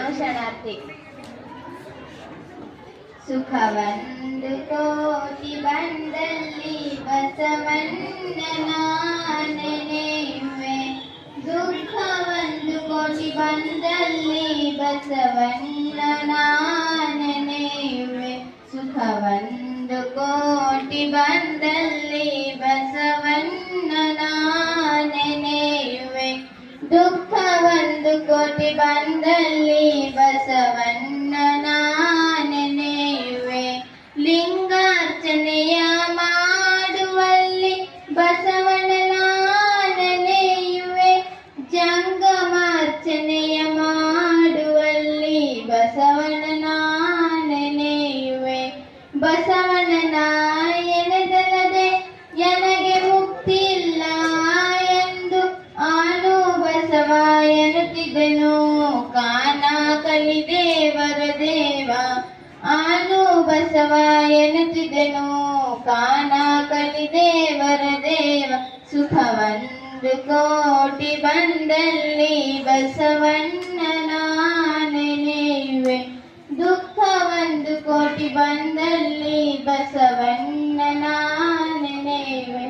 ಶರಣಾರ್ಥಿ. ಸುಖವೊಂದು ಕೋಟಿ ಬಂದಲ್ಲಿ ಬಸವಣ್ಣನ ನೆನೆಯುವೆ. ದುಃಖವೊಂದು ಕೋಟಿ ಬಂದಲ್ಲಿ ಬಸವಣ್ಣನ ನೆನೆಯುವೆ. ಸುಖವೊಂದು ಕೋಟಿ ಬಂದಲ್ಲಿ ಬಸವಣ್ಣನ ನೆನೆಯುವೆ. ದುಃಖವೊಂದು ಕೋಟಿ ಬಂದಲ್ಲಿ ಬಸವಣ್ಣನ ನೆನೆಯುವೆ. ಲಿಂಗಾರ್ಚನೆಯ ಮಾಡುವಲ್ಲಿ ಬಸವಣ್ಣನ ನೆನೆಯುವೆ. ಜಂಗಮಾರ್ಚನೆಯ ಮಾಡುವಲ್ಲಿ ಬಸವಣ್ಣನ ನೆನೆಯುವೆ. ಬಸವಣ್ಣನ ಎನೆದಲ್ಲದೆ ನನಗೆ ಮುಕ್ತಿ ಇಲ್ಲ ಎಂದು ಆನು ಬಸವ ಎನ್ನುತ್ತಿದ್ದನು. ಕಾನ ಕಲಿದೇವರ ದೇವ ಆನು ಬಸವ ಎನ್ನುತ್ತಿದ್ದನು. ಕಾನ ಕಲಿದೇವರ ದೇವ. ಸುಖವೊಂದು ಕೋಟಿ ಬಂದಲ್ಲಿ ಬಸವಣ್ಣನ ನೆನೆಯುವೆ. ದುಃಖವೊಂದು ಕೋಟಿ ಬಂದಲ್ಲಿ ಬಸವಣ್ಣನ ನೆನೆಯುವೆ.